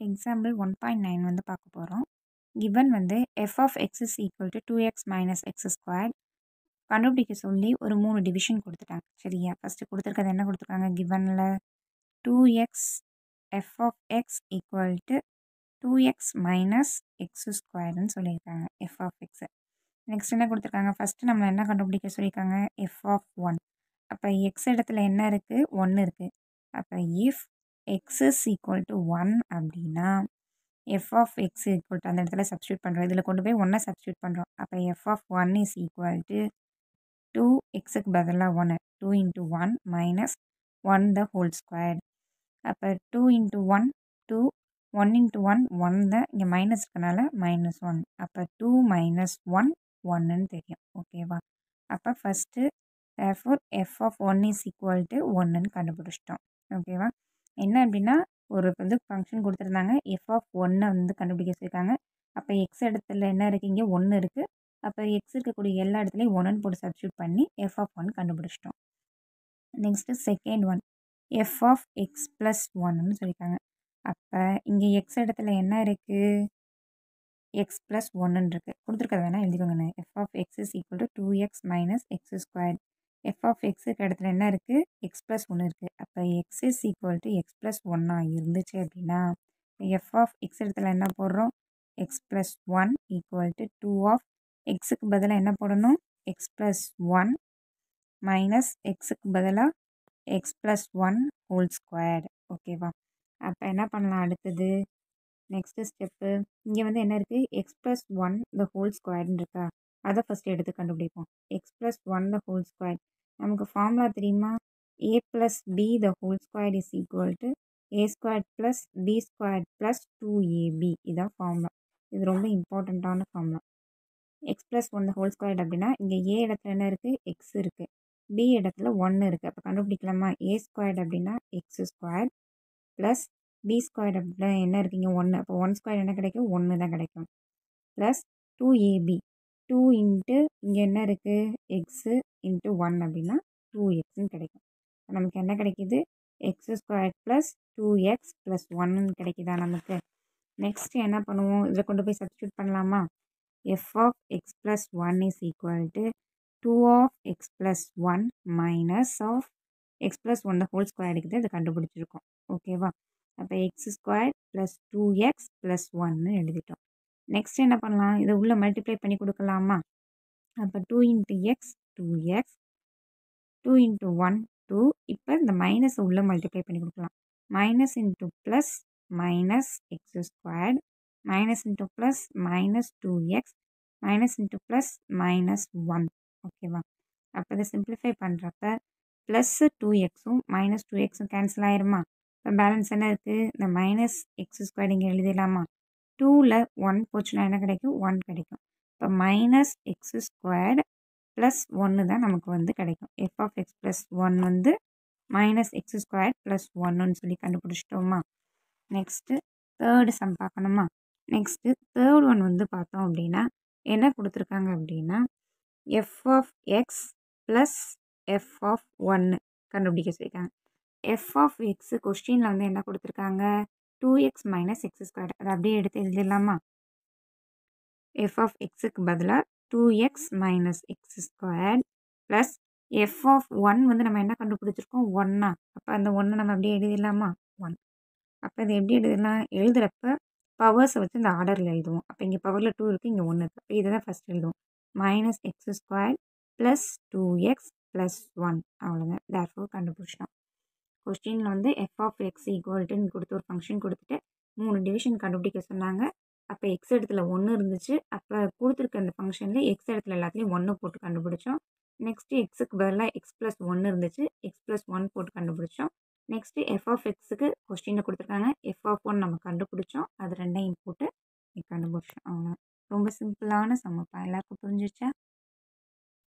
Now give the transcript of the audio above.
Example 1.9 வந்து பார்க்க போகிறோம். கிவன் வந்து f of x is equal to 2x minus x squared கண்டுபிடிக்க சொல்லி ஒரு 3 டிவிஷன் கொடுத்துட்டாங்க. சரியா? ஃபஸ்ட்டு கொடுத்துருக்கிறது என்ன கொடுத்துருக்காங்க கிவனில் 2x f of x equal to 2x minus x ஸ்கொயர்டுன்னு சொல்லியிருக்காங்க f of x. நெக்ஸ்ட் என்ன கொடுத்துருக்காங்க ஃபஸ்ட்டு நம்ம என்ன கண்டுபிடிக்க சொல்லியிருக்காங்க f of 1. அப்போ x இடத்துல என்ன இருக்குது 1 இருக்குது. அப்போ if x is equal to 1 அப்படின்னா f of x equal to அந்த இடத்துல சப்ஸ்டியூட் பண்ணுறோம். இதில் கொண்டு போய் 1 சப்ஸ்டியூட் பண்ணுறோம். அப்போ f of 1 is equal to 2xக்கு பதிலாக 1 2 into 1 minus 1 the whole squared. அப்போ 2 into 1 2 1 into 1 1 தான் இங்கே மைனஸ் இருக்கனால மைனஸ் 1. அப்போ 2 minus 1 1ன்னு தெரியும். ஓகேவா? அப்போ first therefore f of 1 is equal to 1ன்னு கண்டுபிடிச்சிட்டோம். ஓகேவா? என்ன அப்படின்னா ஒரு வந்து ஃபங்க்ஷன் கொடுத்துருந்தாங்க f of 1 வந்து கண்டுபிடிக்க சொல்லியிருக்காங்க. அப்போ x இடத்துல என்ன இருக்குது இங்கே 1 இருக்குது. அப்போ x இருக்கக்கூடிய எல்லா இடத்துலையும் 1ன்னு போட்டு சப்ஸ்டியூட் பண்ணி f of 1 கண்டுபிடிச்சிட்டோம். Next second one f of x plus 1ன்னு சொல்லியிருக்காங்க. அப்போ இங்கே x இடத்துல என்ன இருக்குது x plus 1ன்னு இருக்குது. கொடுத்துருக்கிறது வேணால் எழுதிக்கோங்கண்ணே. f of x is equal to 2x minus x squared. f of xக்கு இடத்துல என்ன இருக்குது x plus 1 இருக்குது. அப்போ x is equal to x plus 1 இருந்துச்சு அப்படின்னா f of x இடத்துல என்ன போடுறோம் x plus 1 equal to 2 of xக்கு பதிலாக என்ன போடணும் x plus 1 minus xக்கு பதிலாக x plus 1 whole squared. ஓகேவா? அப்போ என்ன பண்ணலாம் அடுத்தது நெக்ஸ்ட்டு ஸ்டெப்பு இங்கே வந்து என்ன இருக்குது எக்ஸ் ப்ளஸ் 1 த ஹோல் ஸ்கொயர்னு இருக்கா அதை ஃபஸ்ட்டு எடுத்து கண்டுபிடிப்போம். X plus 1 the whole square நமக்கு ஃபார்முலா தெரியுமா a plus b the whole square is equal to a square plus b square plus 2ab. இதான் ஃபார்முலா. இது ரொம்ப இம்பார்ட்டண்ட்டான formula. X plus 1 the whole square அப்படின்னா இங்கே a இடத்துல என்ன இருக்குது எக்ஸ் இருக்குது, b இடத்துல 1 இருக்குது. அப்போ கண்டுபிடிக்கலாமா a ஸ்கொயர் அப்படின்னா x square plus b square அப்படின்னா என்ன இருக்குங்க 1. அப்போ 1 ஸ்கொயர் என்ன கிடைக்கும் 1 தான் கிடைக்கும். ப்ளஸ் 2ab 2 இன்ட்டு இங்கே என்ன இருக்குது எக்ஸு இன்ட்டு 1 அப்படின்னா 2xன்னு கிடைக்கும். நமக்கு என்ன கிடைக்கிது x square plus 2x plus 1ன்னு கிடைக்குதா நமக்கு. நெக்ஸ்ட்டு என்ன பண்ணுவோம் இதில் கொண்டு போய் சப்ஸ்டியூட் பண்ணலாமா. f of x plus 1 is equal to 2 of x plus 1 minus of x plus 1 whole square இருக்குது இதை கண்டுபிடிச்சிருக்கோம். ஓகேவா? அப்போ x square plus 2x plus 1ன்னு எழுதிட்டோம். நெக்ஸ்ட் என்ன பண்ணலாம் இதை உள்ளே மல்டிப்ளை பண்ணி கொடுக்கலாமா. அப்போ 2 இன்ட்டு எக்ஸ் 2x 2 இன்ட்டு 1 2. இப்போ இந்த மைனஸ் உள்ளே மல்டிப்ளை பண்ணி கொடுக்கலாம். Minus into plus minus x square minus into plus minus 2x minus into plus minus 1. ஓகேவா? அப்போ இதை சிம்பிளிஃபை பண்ணுறப்ப ப்ளஸ் 2xும் மைனஸ் 2xும் கேன்சல் ஆயிருமா. இப்போ பேலன்ஸ் என்ன இருக்குது இந்த மைனஸ் எக்ஸ் ஸ்கொயர் இங்கே எழுதிடலாமா. 2ல் 1 போச்சுன்னா என்ன கிடைக்கும் 1 கிடைக்கும். இப்போ மைனஸ் எக்ஸ் ஸ்கொயர்டு ப்ளஸ் 1 தான் நமக்கு வந்து கிடைக்கும். எஃப் ஆஃப் எக்ஸ் ப்ளஸ் 1 வந்து மைனஸ் எக்ஸ் ஸ்கொயர் ப்ளஸ் 1ன்னு சொல்லி கண்டுபிடிச்சிட்டோமா. நெக்ஸ்ட்டு தேர்டு சம் பார்க்கணுமா. நெக்ஸ்ட்டு தேர்ட் ஒன் வந்து பார்த்தோம் அப்படின்னா என்ன கொடுத்துருக்காங்க அப்படின்னா f of x plus f of 1 கண்டுபிடிக்க சொல்லியிருக்காங்க. f of x கொஸ்டினில் வந்து என்ன கொடுத்துருக்காங்க 2x மைனஸ் எக்ஸ் ஸ்கொயர். அதை அப்படியே எடுத்து எழுதிடலாமா. f of xக்கு பதிலாக 2x minus x square plus f of 1 வந்து நம்ம என்ன கண்டுபிடிச்சிருக்கோம் 1. அப்போ அந்த 1 நம்ம அப்படியே எழுதிடலாமா 1. அப்போ இதை எப்படி எழுதலாம் எழுதுகிறப்ப பவர்ஸை வச்சு இந்த ஆர்டரில் எழுதுவோம். அப்போ இங்கே பவரில் 2 இருக்குது இங்கே 1 இருக்குது. அப்போ இதை தான் ஃபஸ்ட் எழுதுவோம். Minus x square plus 2x plus 1 அவ்வளோதான். தேர்ஃபோர் கண்டுபிடிச்சிட்டோம். கொஸ்டினில் வந்து f of x ஈக்குவல்ட்டுன்னு கொடுத்து ஒரு ஃபங்க்ஷன் கொடுத்துட்டு 3 டிவிஷன் கண்டுபிடிக்க சொன்னாங்க. அப்போ x இடத்துல 1 இருந்துச்சு. அப்போ கொடுத்துருக்க அந்த ஃபங்க்ஷனில் x இடத்துல எல்லாத்துலேயும் 1 போட்டு கண்டுபிடிச்சோம். நெக்ஸ்ட்டு எக்ஸுக்கு பதிலாக x ப்ளஸ் 1 இருந்துச்சு. x ப்ளஸ் 1 போட்டு கண்டுபிடிச்சோம். நெக்ஸ்ட்டு f of xக்கு கொஸ்டினில் கொடுத்துருக்காங்க f of 1 நம்ம கண்டுபிடிச்சோம். அது ரெண்டையும் போட்டு கண்டுபிடிச்சோம். அவ்வளோ ரொம்ப சிம்பிளான சம்மப்பா. எல்லாருக்கும் புரிஞ்சிச்சா.